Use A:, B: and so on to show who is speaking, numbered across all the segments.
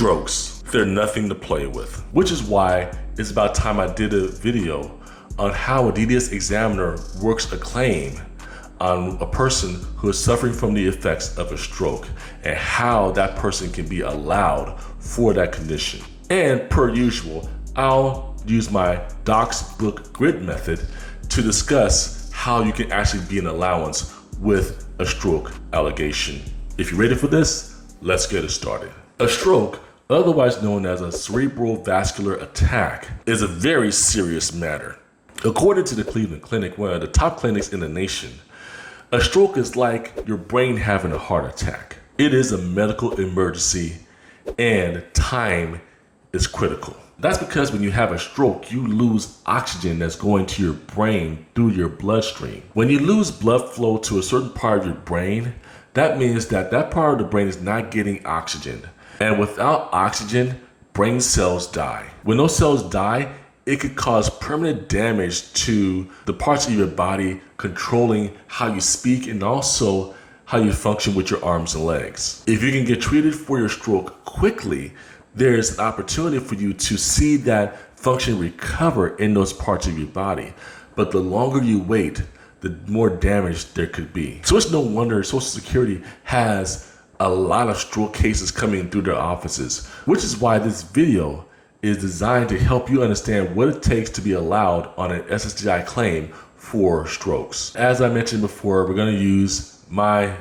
A: Strokes, they're nothing to play with, which is why it's about time I did a video on how a DDS examiner works a claim on a person who is suffering from the effects of a stroke and how that person can be allowed for that condition. And per usual, I'll use my Docs Book Grid method to discuss how you can actually be an allowance with a stroke allegation. If you're ready for this, let's get it started. A stroke, otherwise known as a cerebral vascular attack, is a very serious matter. According to the Cleveland Clinic, one of the top clinics in the nation, a stroke is like your brain having a heart attack. It is a medical emergency and time is critical. That's because when you have a stroke, you lose oxygen that's going to your brain through your bloodstream. When you lose blood flow to a certain part of your brain, that means that that part of the brain is not getting oxygen. And without oxygen, brain cells die. When those cells die, it could cause permanent damage to the parts of your body controlling how you speak and also how you function with your arms and legs. If you can get treated for your stroke quickly, there's an opportunity for you to see that function recover in those parts of your body. But the longer you wait, the more damage there could be. So it's no wonder Social Security has a lot of stroke cases coming through their offices, which is why this video is designed to help you understand what it takes to be allowed on an SSDI claim for strokes. As I mentioned before, we're going to use well,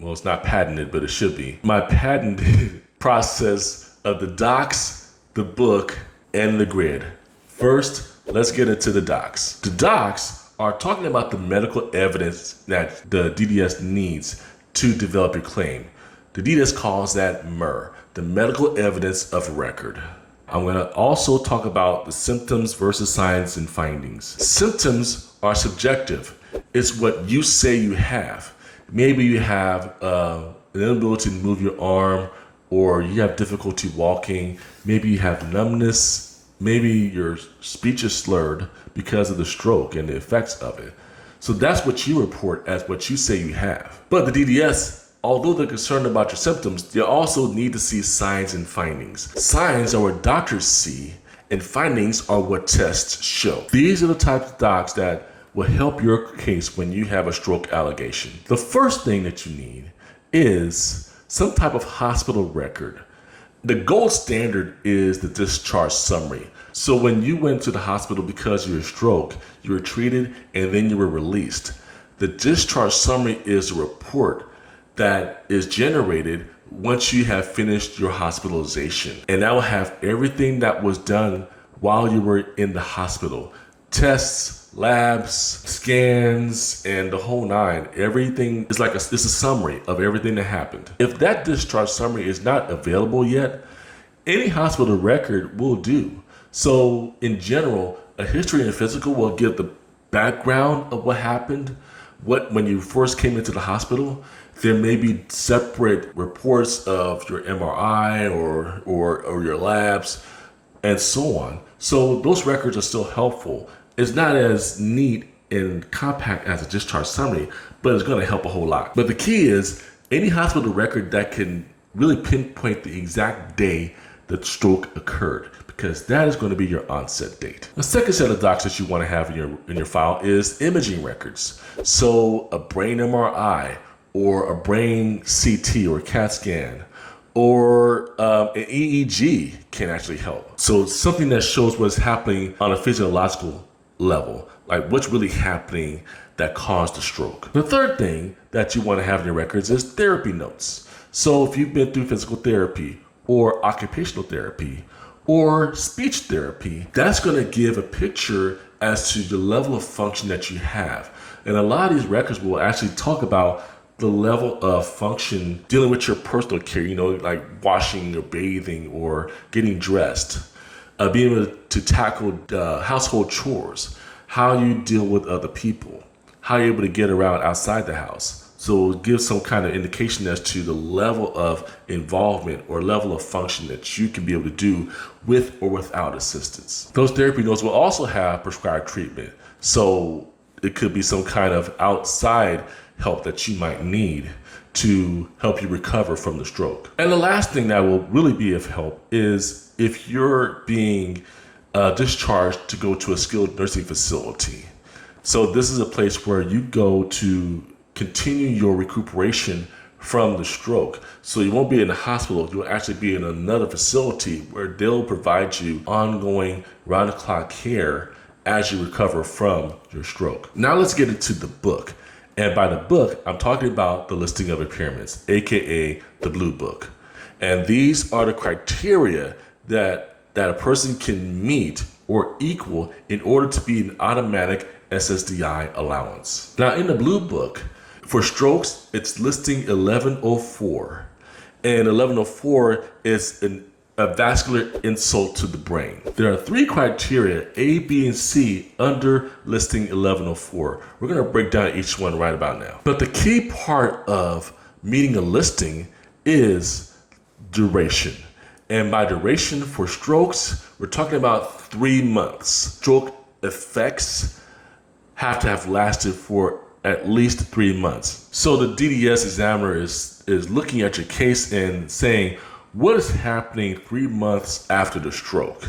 A: it's not patented, but it should be, my patented process of the docs, the book, and the grid. First, let's get into the docs. The docs are talking about the medical evidence that the DDS needs to develop your claim. The DDS calls that MER, the medical evidence of record. I'm going to also talk about the symptoms versus signs and findings. Symptoms are subjective. It's what you say you have. Maybe you have an inability to move your arm, or you have difficulty walking. Maybe you have numbness. Maybe your speech is slurred because of the stroke and the effects of it. So that's what you report as what you say you have. But the DDS, although they're concerned about your symptoms, they also need to see signs and findings. Signs are what doctors see, and findings are what tests show. These are the types of docs that will help your case when you have a stroke allegation. The first thing that you need is some type of hospital record. The gold standard is the discharge summary. So when you went to the hospital because of your stroke, you were treated and then you were released. The discharge summary is a report that is generated once you have finished your hospitalization. And that will have everything that was done while you were in the hospital. Tests, labs, scans, and the whole nine. Everything is like it's a summary of everything that happened. If that discharge summary is not available yet, any hospital record will do. So in general, a history and physical will give the background of what happened. When you first came into the hospital, there may be separate reports of your MRI or your labs and so on. So those records are still helpful. It's not as neat and compact as a discharge summary, but it's going to help a whole lot. But the key is any hospital record that can really pinpoint the exact day the stroke occurred, because that is going to be your onset date. The second set of docs that you want to have in your file is imaging records. So a brain MRI or a brain CT or CAT scan or an EEG can actually help. So something that shows what's happening on a physiological level, like what's really happening that caused the stroke. The third thing that you want to have in your records is therapy notes. So if you've been through physical therapy or occupational therapy or speech therapy, that's going to give a picture as to the level of function that you have. And a lot of these records will actually talk about the level of function dealing with your personal care, like washing or bathing or getting dressed, being able to tackle household chores, how you deal with other people, how you're able to get around outside the house. So it gives some kind of indication as to the level of involvement or level of function that you can be able to do with or without assistance. Those therapy notes will also have prescribed treatment. So it could be some kind of outside help that you might need to help you recover from the stroke. And the last thing that will really be of help is if you're being discharged to go to a skilled nursing facility. So this is a place where you go to continue your recuperation from the stroke. So you won't be in the hospital, you'll actually be in another facility where they'll provide you ongoing round-the-clock care as you recover from your stroke. Now let's get into the book. And by the book, I'm talking about the listing of impairments, AKA the Blue Book. And these are the criteria that a person can meet or equal in order to be an automatic SSDI allowance. Now in the Blue Book, for strokes, it's listing 1104. And 1104 is a vascular insult to the brain. There are 3 criteria, A, B, and C, under listing 1104. We're gonna break down each one right about now. But the key part of meeting a listing is duration. And by duration for strokes, we're talking about 3 months. Stroke effects have to have lasted for at least 3 months. So the DDS examiner is looking at your case and saying, what is happening 3 months after the stroke?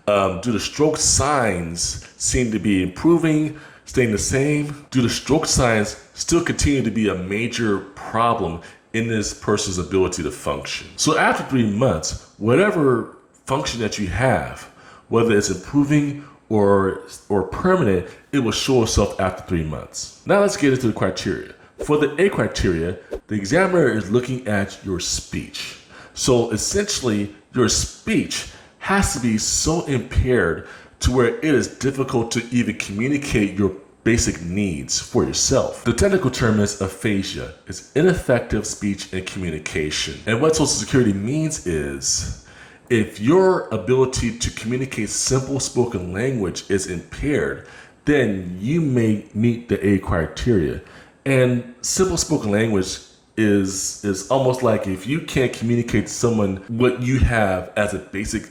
A: Do the stroke signs seem to be improving, staying the same? Do the stroke signs still continue to be a major problem in this person's ability to function? So after 3 months, whatever function that you have, whether it's improving or permanent, it will show itself after 3 months. Now let's get into the criteria. For the A criteria, the examiner is looking at your speech. So essentially, your speech has to be so impaired to where it is difficult to even communicate your basic needs for yourself. The technical term is aphasia. It's ineffective speech and communication. And what Social Security means is, if your ability to communicate simple spoken language is impaired, then you may meet the A criteria. And simple spoken language is almost like if you can't communicate to someone what you have as a basic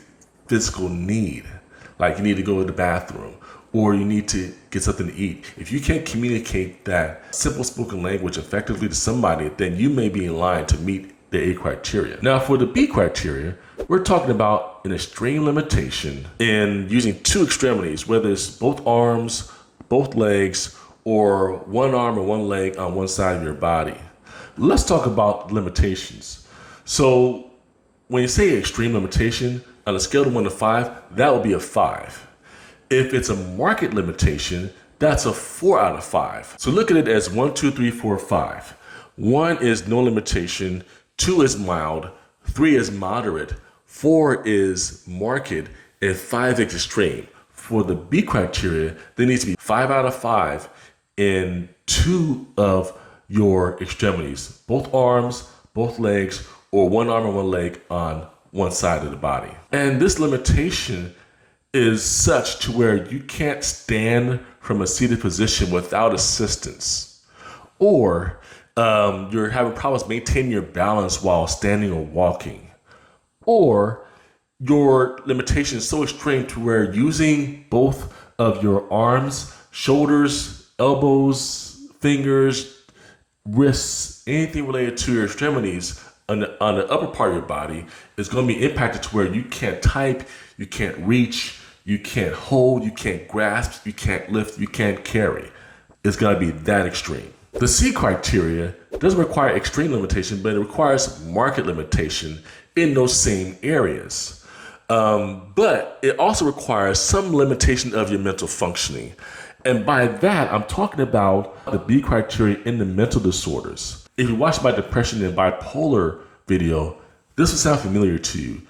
A: physical need, like you need to go to the bathroom or you need to get something to eat. If you can't communicate that simple spoken language effectively to somebody, then you may be in line to meet the A criteria. Now for the B criteria, we're talking about an extreme limitation in using 2 extremities, whether it's both arms, both legs, or one arm or one leg on one side of your body. Let's talk about limitations. So when you say extreme limitation, on a scale of 1 to 5, that would be a 5. If it's a marked limitation, that's a 4 out of 5. So look at it as 1, 2, 3, 4, 5. 1 is no limitation, 2 is mild, 3 is moderate, 4 is marked, and 5 is extreme. For the B criteria, there needs to be 5 out of 5 in 2 of your extremities, both arms, both legs, or one arm and one leg on one side of the body. And this limitation is such to where you can't stand from a seated position without assistance, or you're having problems maintaining your balance while standing or walking, or your limitation is so extreme to where using both of your arms, shoulders, elbows, fingers, wrists, anything related to your extremities on the upper part of your body is going to be impacted to where you can't type, you can't reach, you can't hold, you can't grasp, you can't lift, you can't carry. It's going to be that extreme. The C criteria doesn't require extreme limitation, but it requires marked limitation in those same areas. But it also requires some limitation of your mental functioning. And by that, I'm talking about the B criteria in the mental disorders. If you watched my depression and bipolar video, this will sound familiar to you.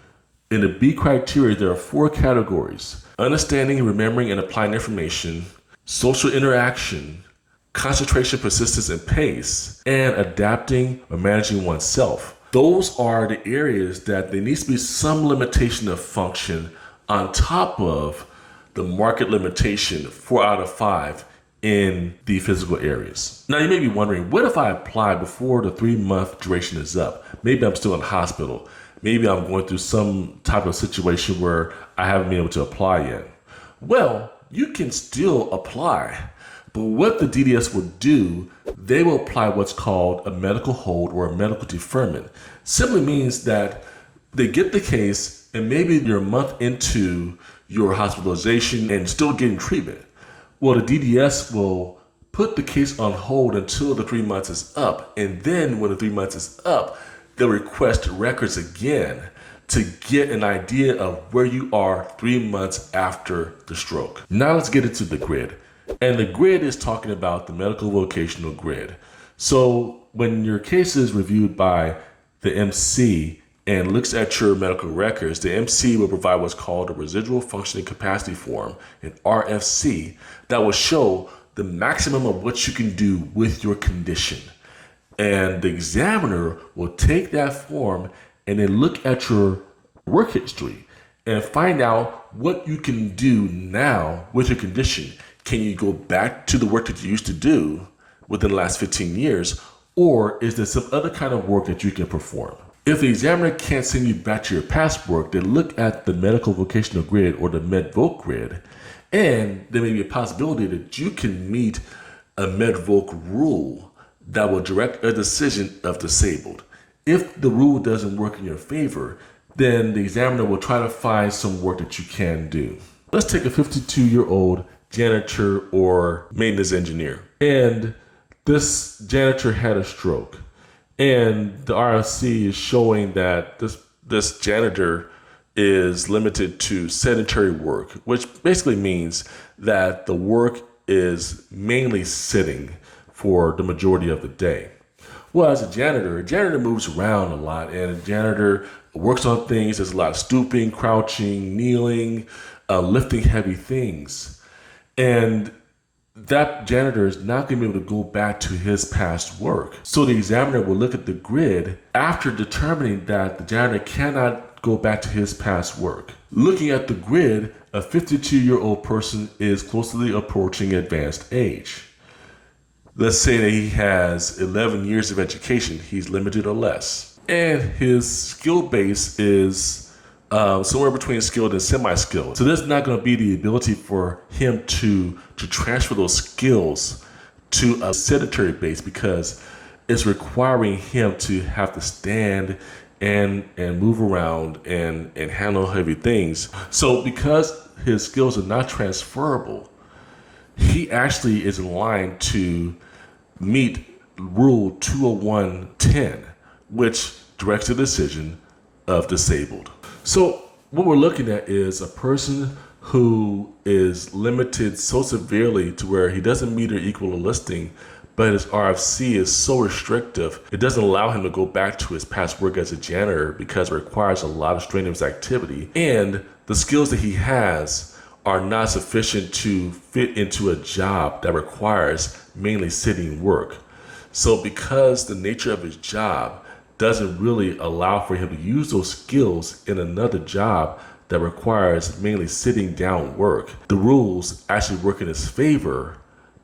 A: In the B criteria, there are 4 categories: understanding, remembering, and applying information, social interaction, concentration, persistence, and pace, and adapting or managing oneself. Those are the areas that there needs to be some limitation of function on top of the marked limitation, 4 out of 5 in the physical areas. Now you may be wondering, what if I apply before the 3-month duration is up? Maybe I'm still in the hospital. Maybe I'm going through some type of situation where I haven't been able to apply yet. Well, you can still apply, But what the DDS will do, they will apply what's called a medical hold or a medical deferment. Simply means that they get the case and maybe you're a month into your hospitalization and still getting treatment. Well, the DDS will put the case on hold until the 3 months is up. And then when the 3 months is up, they'll request records again to get an idea of where you are 3 months after the stroke. Now let's get into the grid. And the grid is talking about the medical vocational grid. So when your case is reviewed by the MC and looks at your medical records, the MC will provide what's called a residual functioning capacity form, an RFC, that will show the maximum of what you can do with your condition. And the examiner will take that form and then look at your work history and find out what you can do now with your condition. Can you go back to the work that you used to do within the last 15 years, or is there some other kind of work that you can perform? If the examiner can't send you back to your past work, they look at the medical vocational grid or the MedVoc grid, and there may be a possibility that you can meet a MedVoc rule that will direct a decision of disabled. If the rule doesn't work in your favor, then the examiner will try to find some work that you can do. Let's take a 52-year-old janitor or maintenance engineer. And this janitor had a stroke. And the RFC is showing that this janitor is limited to sedentary work, which basically means that the work is mainly sitting for the majority of the day. Well, as a janitor moves around a lot, and a janitor works on things. There's a lot of stooping, crouching, kneeling, lifting heavy things. And that janitor is not going to be able to go back to his past work. So the examiner will look at the grid after determining that the janitor cannot go back to his past work. Looking at the grid, a 52-year-old person is closely approaching advanced age. Let's say that he has 11 years of education, he's limited or less. And his skill base is somewhere between skilled and semi-skilled. So there's not going to be the ability for him to transfer those skills to a sedentary base, because it's requiring him to have to stand and move around and handle heavy things. So because his skills are not transferable, he actually is in line to meet Rule 201.10, which directs the decision of disabled. So what we're looking at is a person who is limited so severely to where he doesn't meet or equal a listing, but his RFC is so restrictive, it doesn't allow him to go back to his past work as a janitor because it requires a lot of strenuous activity. And the skills that he has are not sufficient to fit into a job that requires mainly sitting work. So because the nature of his job doesn't really allow for him to use those skills in another job that requires mainly sitting down work, the rules actually work in his favor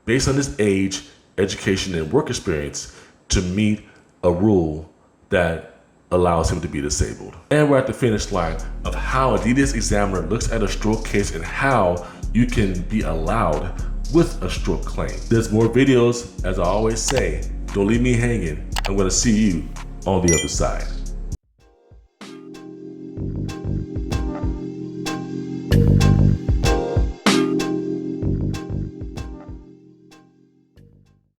A: based on his age, education, and work experience to meet a rule that allows him to be disabled. And we're at the finish line of how a DDS examiner looks at a stroke case and how you can be allowed with a stroke claim. There's more videos. As I always say, don't leave me hanging. I'm going to see you on the other side.